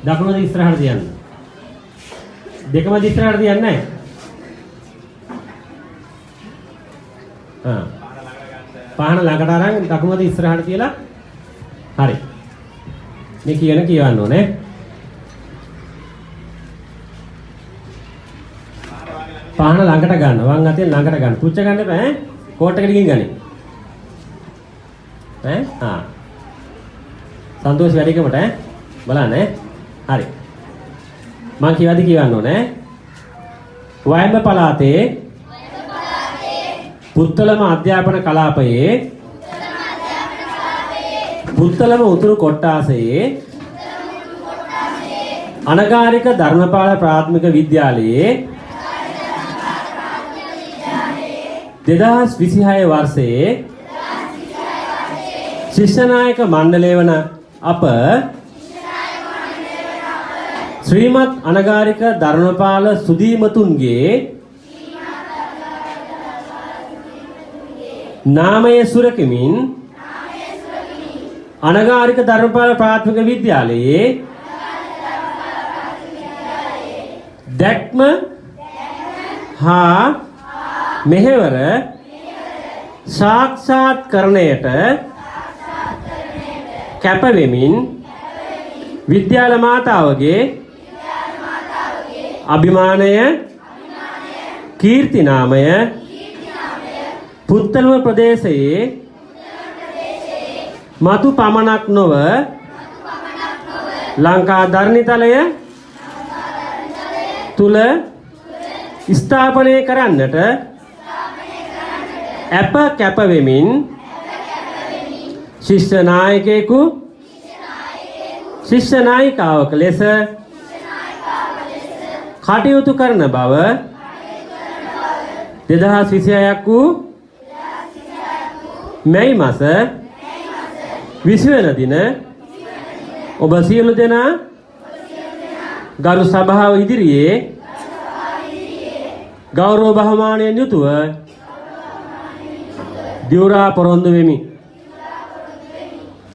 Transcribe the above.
දකුණද ඉස්සරහට තියන්න. දෙකම ඉස්සරහට තියන්නේ නැහැ. පහන ළඟට අරන් දකුණද ඉස්සරහට තියලා හරි. මේ කියවන්න ඕනේ. පහන ළඟට ගන්න. වම් අතෙන් ළඟට ගන්න. පුච්ච ගන්න එපා ඈ. කෝට් එකට ගිහින් ගන්න. ඈ සන්තෝෂ වැඩිකමට ඈ බලන්න ඈ. හරි. මම කියවන්න ඕනේ. වයඹ පළාතේ පුත්තලම අධ්‍යාපන කලාපයේ පුත්තලම උතුරු කොට්ටාසයේ අනගාരിക ධර්මපාල ප්‍රාථමික විද්‍යාලයේ 2026 වර්ෂයේ ශිෂ්‍ය නායක මණ්ඩලය වන අප ශ්‍රීමත් අනගාരിക ධර්මපාල සුදීමතුන්ගේ නාමය සුරකිමින් අනගාരിക ධර්මපාල ප්‍රාථමික විද්‍යාලයේ දැක්ම හා මෙහෙවර සාක්ෂාත් කරණයට කැපවෙමින් විද්‍යාල මාතාවගේ අභිමානය කීර්ති නාමය පුත්තලම ප්‍රදේශයේ මතු පමණක් නොව ලංකා ධර්ණිතලය තුල ස්ථාපනය කරන්නට අප කැප වෙමින් ශිෂ්‍ය නායකයෙකු ශිෂ්‍ය නායිකාවක ලෙස කටයුතු කරන බව 2026 වූ මැයි මාස 20 වෙනි දින ඔබ සියලු දෙනා ගරු සභාව ඉදිරියේ ගෞරව බහුමානයෙන් යුතුව දිවුරා පොරොන්දු වෙමි.